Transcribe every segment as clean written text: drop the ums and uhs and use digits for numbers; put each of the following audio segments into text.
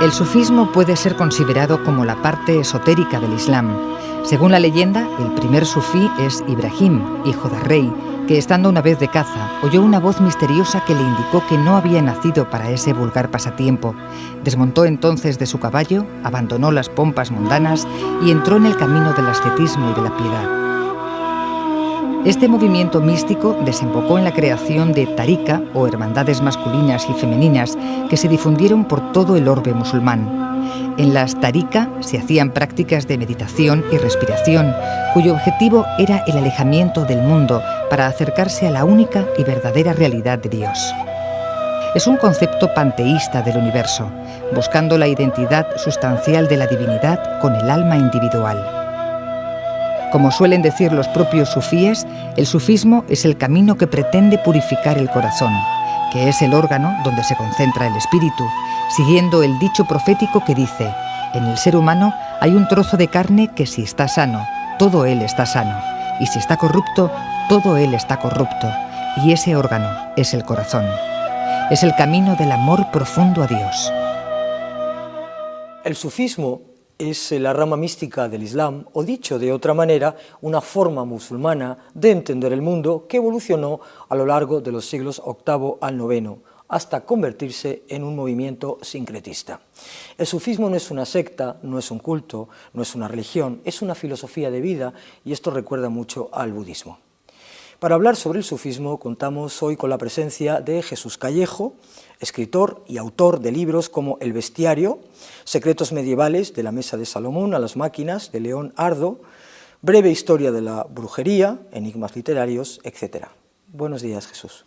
El sufismo puede ser considerado como la parte esotérica del Islam. Según la leyenda, el primer sufí es Ibrahim, hijo de rey, que estando una vez de caza, oyó una voz misteriosa que le indicó que no había nacido para ese vulgar pasatiempo. Desmontó entonces de su caballo, abandonó las pompas mundanas y entró en el camino del ascetismo y de la piedad. Este movimiento místico desembocó en la creación de tarika, o hermandades masculinas y femeninas, que se difundieron por todo el orbe musulmán. En las tarika se hacían prácticas de meditación y respiración, cuyo objetivo era el alejamiento del mundo para acercarse a la única y verdadera realidad de Dios. Es un concepto panteísta del universo, buscando la identidad sustancial de la divinidad con el alma individual. Como suelen decir los propios sufíes, el sufismo es el camino que pretende purificar el corazón, que es el órgano donde se concentra el espíritu, siguiendo el dicho profético que dice: en el ser humano hay un trozo de carne que si está sano, todo él está sano, y si está corrupto, todo él está corrupto, y ese órgano es el corazón. Es el camino del amor profundo a Dios. El sufismo es la rama mística del Islam, o dicho de otra manera, una forma musulmana de entender el mundo que evolucionó a lo largo de los siglos VIII al IX, hasta convertirse en un movimiento sincretista. El sufismo no es una secta, no es un culto, no es una religión, es una filosofía de vida, y esto recuerda mucho al budismo. Para hablar sobre el sufismo contamos hoy con la presencia de Jesús Callejo, escritor y autor de libros como El bestiario, Secretos medievales de la mesa de Salomón a las máquinas de León Ardo, Breve historia de la brujería, Enigmas literarios, etc. Buenos días, Jesús.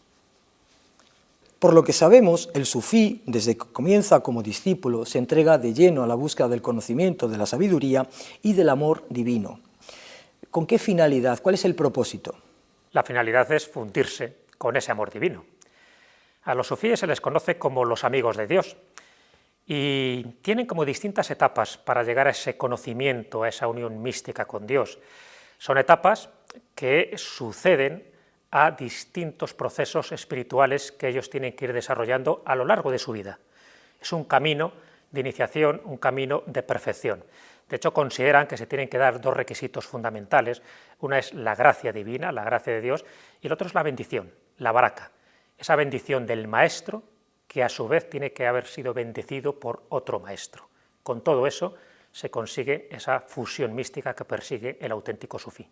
Por lo que sabemos, el sufí, desde que comienza como discípulo, se entrega de lleno a la búsqueda del conocimiento, de la sabiduría y del amor divino. ¿Con qué finalidad? ¿Cuál es el propósito? La finalidad es fundirse con ese amor divino. A los sufíes se les conoce como los amigos de Dios y tienen como distintas etapas para llegar a ese conocimiento, a esa unión mística con Dios. Son etapas que suceden a distintos procesos espirituales que ellos tienen que ir desarrollando a lo largo de su vida. Es un camino de iniciación, un camino de perfección. De hecho, consideran que se tienen que dar dos requisitos fundamentales. Una es la gracia divina, la gracia de Dios, y el otro es la bendición, la baraka, esa bendición del maestro que a su vez tiene que haber sido bendecido por otro maestro. Con todo eso se consigue esa fusión mística que persigue el auténtico sufí.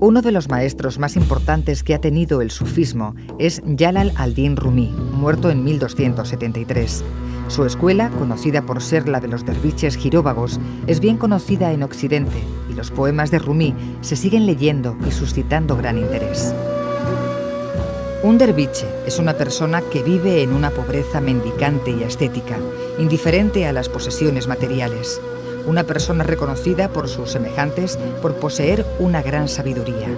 Uno de los maestros más importantes que ha tenido el sufismo es Jalal al-Din Rumi, muerto en 1273. Su escuela, conocida por ser la de los derviches giróvagos, es bien conocida en Occidente y los poemas de Rumi se siguen leyendo y suscitando gran interés. Un derviche es una persona que vive en una pobreza mendicante y ascética, indiferente a las posesiones materiales. Una persona reconocida por sus semejantes por poseer una gran sabiduría.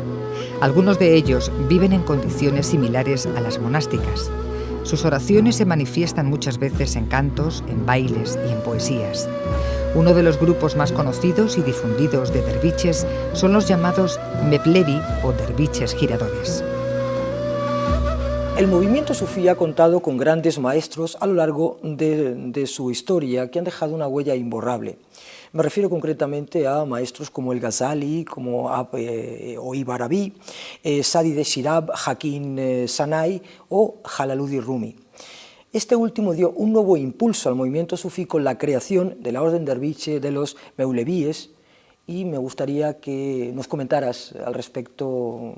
Algunos de ellos viven en condiciones similares a las monásticas. Sus oraciones se manifiestan muchas veces en cantos, en bailes y en poesías. Uno de los grupos más conocidos y difundidos de derviches son los llamados mevlevi o derviches giradores. El movimiento sufí ha contado con grandes maestros a lo largo de su historia que han dejado una huella imborrable. Me refiero concretamente a maestros como el Ghazali, como o Ibarabi, Sadi de Shirab, Hakim Sanai o Jalaluddin Rumi. Este último dio un nuevo impulso al movimiento sufí con la creación de la orden derviche de los meulevíes, y me gustaría que nos comentaras al respecto,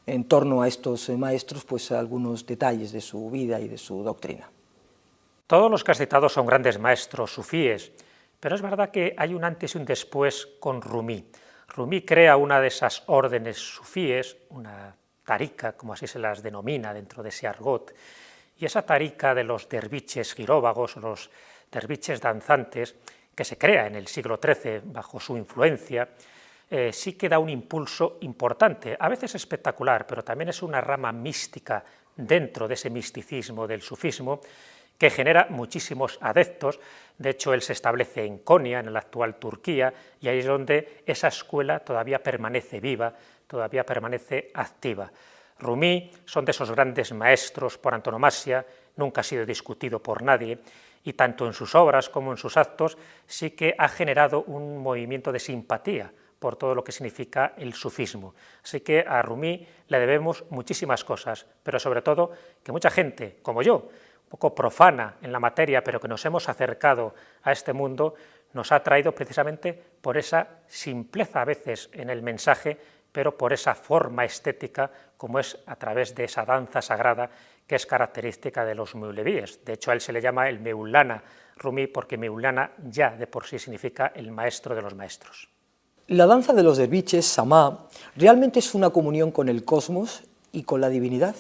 en torno a estos maestros, pues algunos detalles de su vida y de su doctrina. Todos los que has citado son grandes maestros sufíes, pero es verdad que hay un antes y un después con Rumi. Rumi crea una de esas órdenes sufíes, una tarika, como así se las denomina dentro de ese argot, y esa tarika de los derviches giróvagos, los derviches danzantes, que se crea en el siglo XIII bajo su influencia, sí que da un impulso importante, a veces espectacular, pero también es una rama mística dentro de ese misticismo del sufismo que genera muchísimos adeptos. De hecho, él se establece en Konya, en la actual Turquía, y ahí es donde esa escuela todavía permanece viva, todavía permanece activa. Rumi son de esos grandes maestros por antonomasia, nunca ha sido discutido por nadie, y tanto en sus obras como en sus actos sí que ha generado un movimiento de simpatía por todo lo que significa el sufismo. Así que a Rumi le debemos muchísimas cosas, pero sobre todo que mucha gente, como yo, un poco profana en la materia, pero que nos hemos acercado a este mundo, nos ha traído precisamente por esa simpleza a veces en el mensaje, pero por esa forma estética, como es a través de esa danza sagrada que es característica de los meulevíes. De hecho, a él se le llama el Meulana Rumi, porque Meulana ya de por sí significa el maestro de los maestros. La danza de los derviches, Samá, ¿realmente es una comunión con el cosmos y con la divinidad?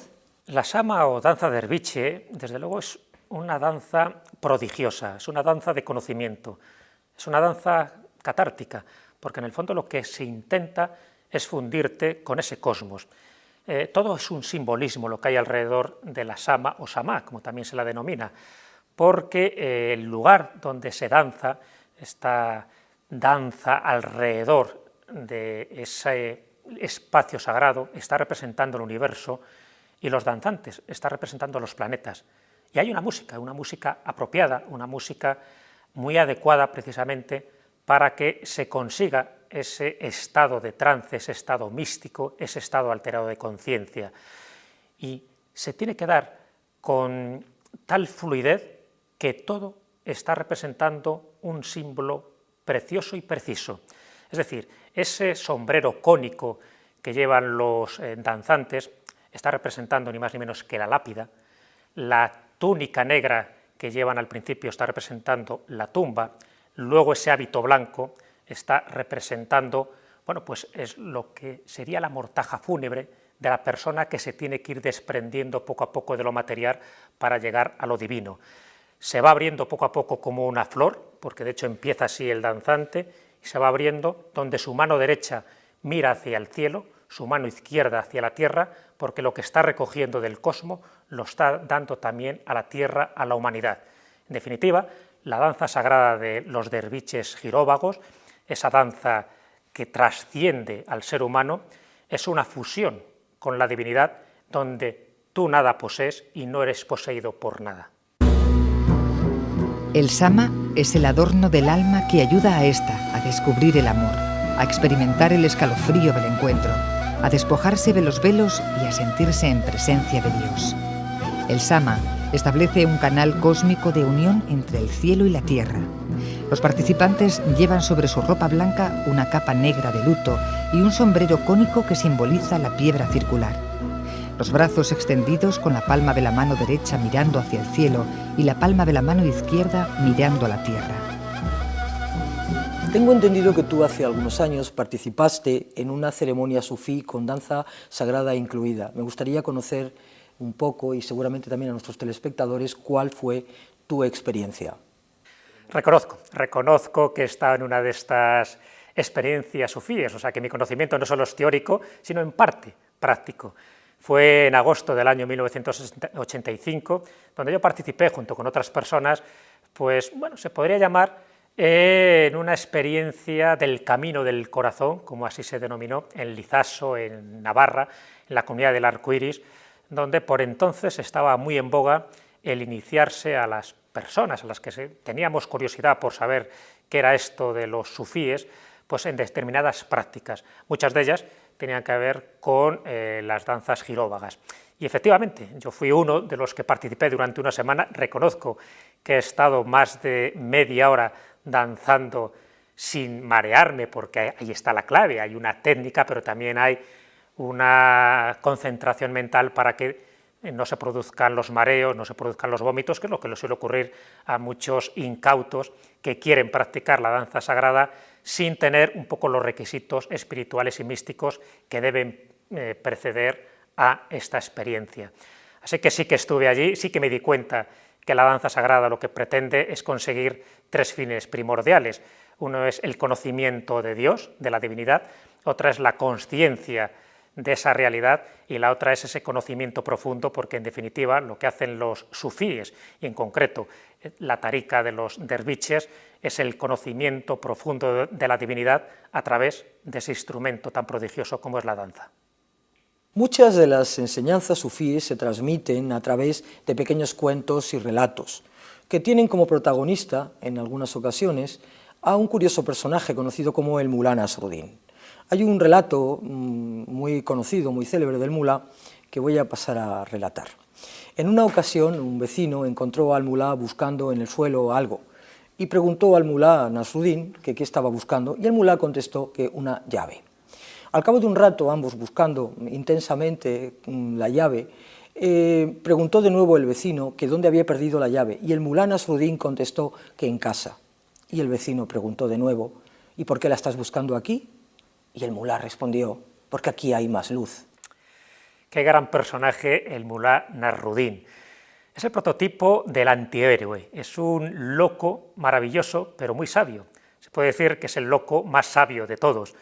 La sama o danza derviche, desde luego, es una danza prodigiosa, es una danza de conocimiento, es una danza catártica, porque en el fondo lo que se intenta es fundirte con ese cosmos. Todo es un simbolismo lo que hay alrededor de la sama o samá, como también se la denomina, porque el lugar donde se danza, esta danza alrededor de ese espacio sagrado, está representando el universo, y los danzantes están representando los planetas. Y hay una música apropiada, una música muy adecuada precisamente para que se consiga ese estado de trance, ese estado místico, ese estado alterado de conciencia. Y se tiene que dar con tal fluidez que todo está representando un símbolo precioso y preciso. Es decir, ese sombrero cónico que llevan los danzantes está representando ni más ni menos que la lápida, la túnica negra que llevan al principio está representando la tumba, luego ese hábito blanco está representando, bueno, pues es lo que sería la mortaja fúnebre de la persona que se tiene que ir desprendiendo poco a poco de lo material para llegar a lo divino. Se va abriendo poco a poco como una flor, porque de hecho empieza así el danzante, y se va abriendo donde su mano derecha mira hacia el cielo, su mano izquierda hacia la tierra, porque lo que está recogiendo del cosmos lo está dando también a la tierra, a la humanidad. En definitiva, la danza sagrada de los derviches giróvagos, esa danza que trasciende al ser humano, es una fusión con la divinidad donde tú nada posees y no eres poseído por nada. El sama es el adorno del alma que ayuda a ésta a descubrir el amor, a experimentar el escalofrío del encuentro, a despojarse de los velos y a sentirse en presencia de Dios. El sama establece un canal cósmico de unión entre el cielo y la tierra. Los participantes llevan sobre su ropa blanca una capa negra de luto y un sombrero cónico que simboliza la piedra circular. Los brazos extendidos con la palma de la mano derecha mirando hacia el cielo y la palma de la mano izquierda mirando a la tierra. Tengo entendido que tú hace algunos años participaste en una ceremonia sufí con danza sagrada incluida. Me gustaría conocer un poco, y seguramente también a nuestros telespectadores, cuál fue tu experiencia. Reconozco que he estado en una de estas experiencias sufíes, o sea que mi conocimiento no solo es teórico, sino en parte práctico. Fue en agosto del año 1985, donde yo participé junto con otras personas, pues bueno, se podría llamar en una experiencia del Camino del Corazón, como así se denominó, en Lizaso, en Navarra, en la comunidad del Arco Iris, donde por entonces estaba muy en boga el iniciarse a las personas a las que teníamos curiosidad por saber qué era esto de los sufíes, pues en determinadas prácticas. Muchas de ellas tenían que ver con las danzas giróvagas. Y efectivamente, yo fui uno de los que participé durante una semana. Reconozco que he estado más de media hora danzando sin marearme, porque ahí está la clave, hay una técnica, pero también hay una concentración mental para que no se produzcan los mareos, no se produzcan los vómitos, que es lo que le suele ocurrir a muchos incautos que quieren practicar la danza sagrada sin tener un poco los requisitos espirituales y místicos que deben preceder a esta experiencia. Así que sí que estuve allí, sí que me di cuenta que la danza sagrada lo que pretende es conseguir tres fines primordiales. Uno es el conocimiento de Dios, de la divinidad, otra es la consciencia de esa realidad y la otra es ese conocimiento profundo, porque en definitiva lo que hacen los sufíes, y en concreto la tarika de los derviches, es el conocimiento profundo de la divinidad a través de ese instrumento tan prodigioso como es la danza. Muchas de las enseñanzas sufíes se transmiten a través de pequeños cuentos y relatos. que tienen como protagonista, en algunas ocasiones, a un curioso personaje conocido como el Mulá Nasruddin. Hay un relato muy conocido, muy célebre del Mulá, que voy a pasar a relatar. En una ocasión, un vecino encontró al Mulá buscando en el suelo algo, y preguntó al Mulá Nasruddin que qué estaba buscando, y el Mulá contestó que una llave. Al cabo de un rato, ambos buscando intensamente la llave, preguntó de nuevo el vecino que dónde había perdido la llave, y el Mulá Nasruddin contestó que en casa. Y el vecino preguntó de nuevo, ¿y por qué la estás buscando aquí? Y el Mulá respondió, porque aquí hay más luz. Qué gran personaje el Mulá Nasruddin. Es el prototipo del antihéroe, es un loco maravilloso, pero muy sabio. Se puede decir que es el loco más sabio de todos,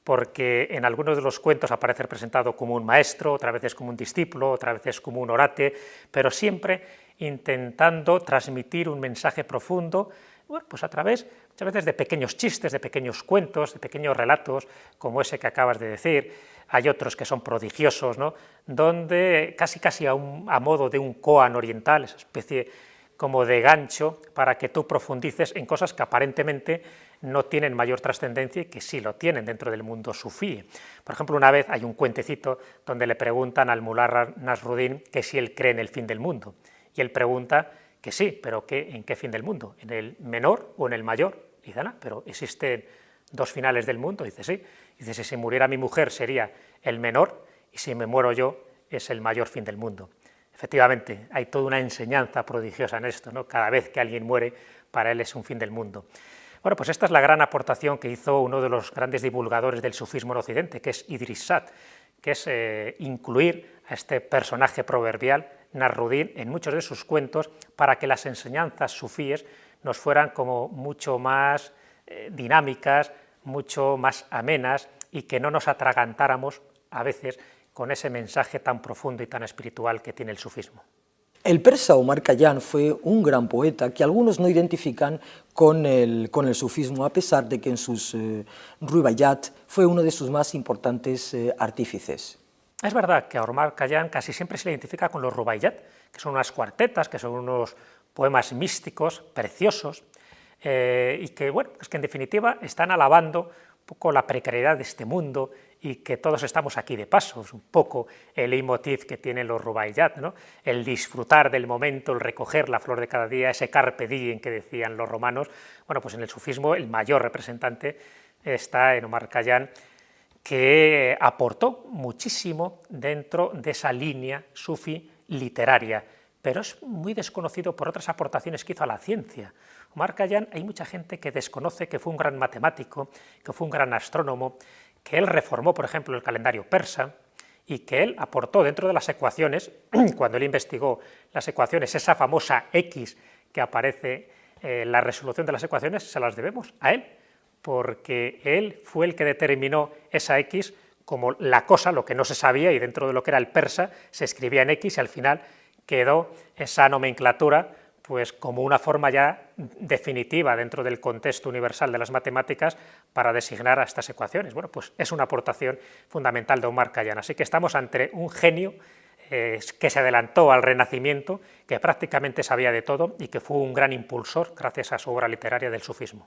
porque en algunos de los cuentos aparece representado como un maestro, otras veces como un discípulo, otras veces como un orate, pero siempre intentando transmitir un mensaje profundo, bueno, pues a través, muchas veces, de pequeños chistes, de pequeños cuentos, de pequeños relatos, como ese que acabas de decir. Hay otros que son prodigiosos, ¿no?, donde casi a modo de un koan oriental, esa especie como de gancho para que tú profundices en cosas que aparentemente no tienen mayor trascendencia y que sí lo tienen dentro del mundo sufí. Por ejemplo, una vez hay un cuentecito donde le preguntan al Mulá Nasruddin que si él cree en el fin del mundo, y él pregunta que sí, pero ¿en qué fin del mundo? ¿En el menor o en el mayor? Y dice, no, pero existen dos finales del mundo. Dice, sí. Dice, si se muriera mi mujer sería el menor, y si me muero yo es el mayor fin del mundo. Efectivamente, hay toda una enseñanza prodigiosa en esto, ¿no? Cada vez que alguien muere, para él es un fin del mundo. Bueno, pues esta es la gran aportación que hizo uno de los grandes divulgadores del sufismo en Occidente, que es Idris Shah, que es incluir a este personaje proverbial, Nasruddin, en muchos de sus cuentos, para que las enseñanzas sufíes nos fueran como mucho más dinámicas, mucho más amenas, y que no nos atragantáramos a veces con ese mensaje tan profundo y tan espiritual que tiene el sufismo. El persa Omar Khayyam fue un gran poeta que algunos no identifican con el sufismo, a pesar de que en sus rubaiyat fue uno de sus más importantes artífices. Es verdad que a Omar Khayyam casi siempre se le identifica con los rubaiyat, que son unas cuartetas, que son unos poemas místicos, preciosos, y que, bueno, es que en definitiva están alabando un poco la precariedad de este mundo y que todos estamos aquí de paso. Es un poco el leitmotiv que tienen los rubaiyat, ¿no? El disfrutar del momento, el recoger la flor de cada día, ese carpe diem que decían los romanos. Bueno, pues en el sufismo el mayor representante está en Omar Khayyam, que aportó muchísimo dentro de esa línea sufí literaria, pero es muy desconocido por otras aportaciones que hizo a la ciencia. Omar Khayyam, hay mucha gente que desconoce que fue un gran matemático, que fue un gran astrónomo, que él reformó, por ejemplo, el calendario persa, y que él aportó dentro de las ecuaciones, cuando él investigó las ecuaciones, esa famosa X que aparece en la resolución de las ecuaciones, se las debemos a él, porque él fue el que determinó esa X como la cosa, lo que no se sabía, y dentro de lo que era el persa se escribía en X, y al final quedó esa nomenclatura pues como una forma ya definitiva dentro del contexto universal de las matemáticas para designar a estas ecuaciones. Bueno, pues es una aportación fundamental de Omar Khayyam, así que estamos ante un genio que se adelantó al Renacimiento, que prácticamente sabía de todo y que fue un gran impulsor gracias a su obra literaria del sufismo.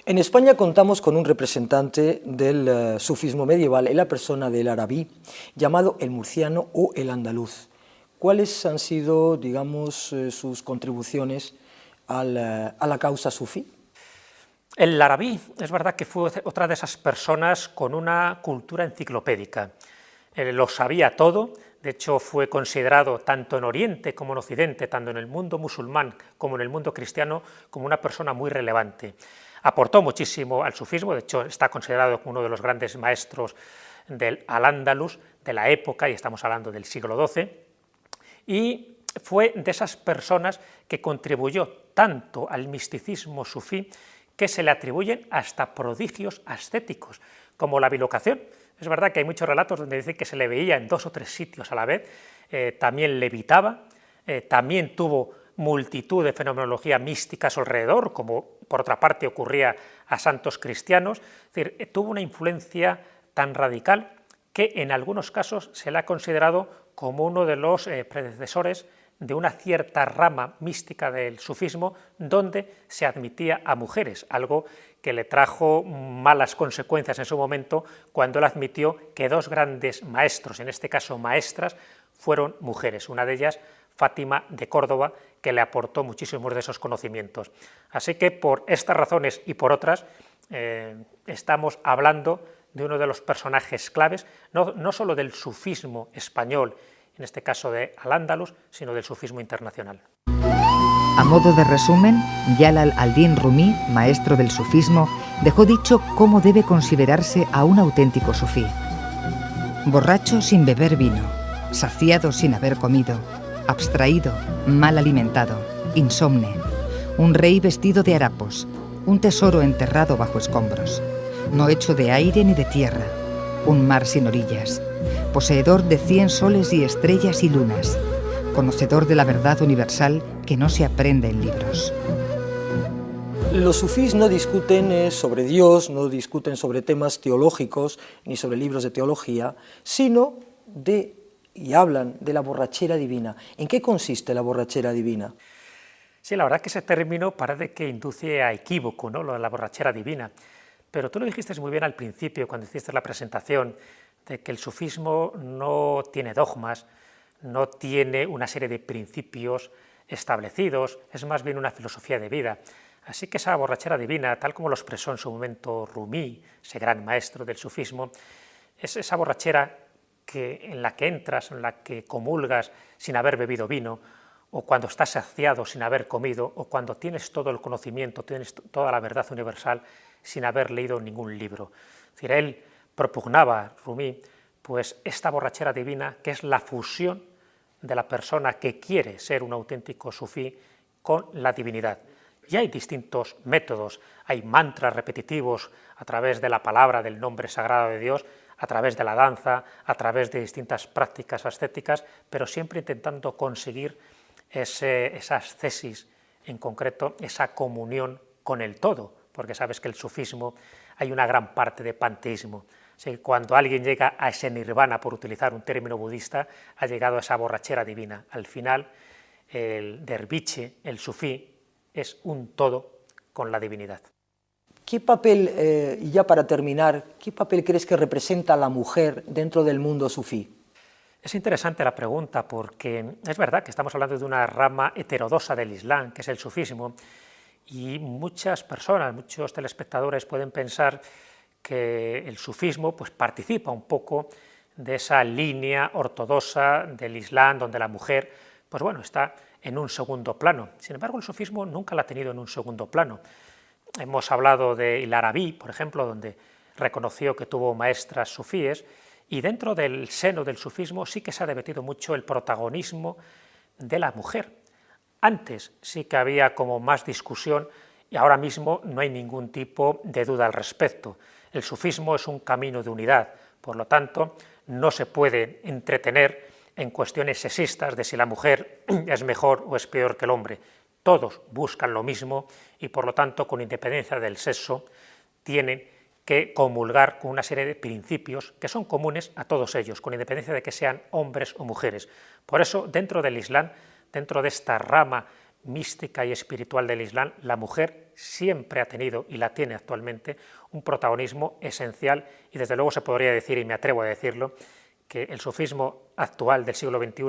En España contamos con un representante del sufismo medieval en la persona del Arabí, llamado el murciano o el andaluz. ¿Cuáles han sido, digamos, sus contribuciones a la causa sufí? El Arabí es verdad que fue otra de esas personas con una cultura enciclopédica. Lo sabía todo, de hecho fue considerado tanto en Oriente como en Occidente, tanto en el mundo musulmán como en el mundo cristiano, como una persona muy relevante. Aportó muchísimo al sufismo, de hecho está considerado como uno de los grandes maestros del Al-Ándalus, de la época, y estamos hablando del siglo XII, y fue de esas personas que contribuyó tanto al misticismo sufí que se le atribuyen hasta prodigios ascéticos, como la bilocación. Es verdad que hay muchos relatos donde dice que se le veía en 2 o 3 sitios a la vez, también levitaba, también tuvo multitud de fenomenología mística a su alrededor, como por otra parte ocurría a santos cristianos. Es decir, tuvo una influencia tan radical que en algunos casos se le ha considerado como uno de los predecesores de una cierta rama mística del sufismo donde se admitía a mujeres, algo que le trajo malas consecuencias en su momento cuando él admitió que dos grandes maestros, en este caso maestras, fueron mujeres, una de ellas Fátima de Córdoba, que le aportó muchísimos de esos conocimientos. Así que por estas razones y por otras estamos hablando de uno de los personajes claves, no solo del sufismo español, en este caso de Al-Ándalus, sino del sufismo internacional. A modo de resumen, Jalal al-Din Rumi, maestro del sufismo, dejó dicho cómo debe considerarse a un auténtico sufí. Borracho sin beber vino, saciado sin haber comido, abstraído, mal alimentado, insomne, un rey vestido de harapos, un tesoro enterrado bajo escombros, no hecho de aire ni de tierra, un mar sin orillas, poseedor de 100 soles y estrellas y lunas, conocedor de la verdad universal que no se aprende en libros. Los sufís no discuten sobre Dios, no discuten sobre temas teológicos ni sobre libros de teología, sino y hablan de la borrachera divina. ¿En qué consiste la borrachera divina? Sí, la verdad que ese término parece que induce a equívoco, ¿no?, lo de la borrachera divina. Pero tú lo dijiste muy bien al principio, cuando hiciste la presentación, de que el sufismo no tiene dogmas, no tiene una serie de principios establecidos, es más bien una filosofía de vida. Así que esa borrachera divina, tal como lo expresó en su momento Rumi, ese gran maestro del sufismo, es esa borrachera en la que entras, en la que comulgas sin haber bebido vino, o cuando estás saciado sin haber comido, o cuando tienes todo el conocimiento, tienes toda la verdad universal sin haber leído ningún libro. Es decir, él propugnaba, Rumi, pues esta borrachera divina, que es la fusión de la persona que quiere ser un auténtico sufí con la divinidad. Y hay distintos métodos, hay mantras repetitivos a través de la palabra, del nombre sagrado de Dios, a través de la danza, a través de distintas prácticas ascéticas, pero siempre intentando conseguir esa ascesis, en concreto esa comunión con el todo, porque sabes que el sufismo hay una gran parte de panteísmo. Así que cuando alguien llega a ese nirvana, por utilizar un término budista, ha llegado a esa borrachera divina. Al final, el derviche, el sufí, es un todo con la divinidad. ¿Qué papel, y ya para terminar, qué papel crees que representa la mujer dentro del mundo sufí? Es interesante la pregunta porque es verdad que estamos hablando de una rama heterodoxa del Islam, que es el sufismo, y muchas personas, muchos telespectadores pueden pensar que el sufismo pues, participa un poco de esa línea ortodoxa del Islam, donde la mujer pues, bueno, está en un segundo plano. Sin embargo, el sufismo nunca la ha tenido en un segundo plano. Hemos hablado de El-Arabí, por ejemplo, donde reconoció que tuvo maestras sufíes, y dentro del seno del sufismo sí que se ha debatido mucho el protagonismo de la mujer. Antes sí que había como más discusión y ahora mismo no hay ningún tipo de duda al respecto. El sufismo es un camino de unidad, por lo tanto no se puede entretener en cuestiones sexistas de si la mujer es mejor o es peor que el hombre. Todos buscan lo mismo y por lo tanto con independencia del sexo tienen que comulgar con una serie de principios que son comunes a todos ellos, con independencia de que sean hombres o mujeres. Por eso, dentro del Islam, dentro de esta rama mística y espiritual del Islam, la mujer siempre ha tenido y la tiene actualmente un protagonismo esencial y desde luego se podría decir, y me atrevo a decirlo, que el sufismo actual del siglo XXI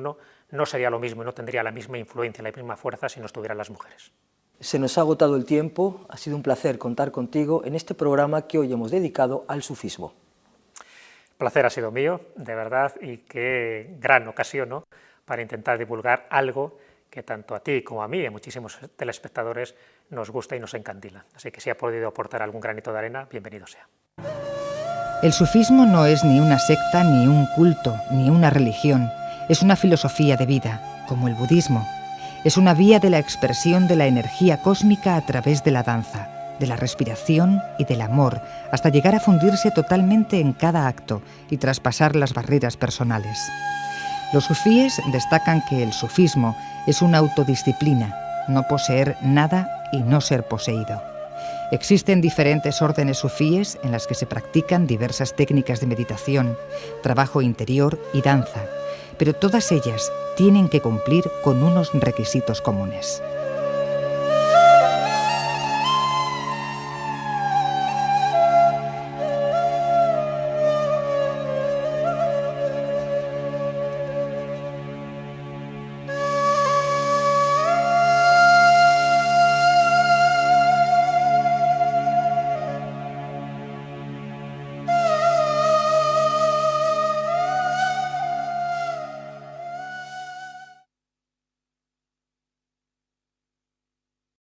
no sería lo mismo y no tendría la misma influencia, la misma fuerza si no estuvieran las mujeres. Se nos ha agotado el tiempo, ha sido un placer contar contigo en este programa que hoy hemos dedicado al sufismo. El placer ha sido mío, de verdad, y qué gran ocasión, ¿no?, para intentar divulgar algo que tanto a ti como a mí y a muchísimos telespectadores nos gusta y nos encandila. Así que si ha podido aportar algún granito de arena, bienvenido sea. El sufismo no es ni una secta, ni un culto, ni una religión. Es una filosofía de vida, como el budismo. Es una vía de la expresión de la energía cósmica a través de la danza, de la respiración y del amor, hasta llegar a fundirse totalmente en cada acto y traspasar las barreras personales. Los sufíes destacan que el sufismo es una autodisciplina, no poseer nada y no ser poseído. Existen diferentes órdenes sufíes en las que se practican diversas técnicas de meditación, trabajo interior y danza, pero todas ellas tienen que cumplir con unos requisitos comunes.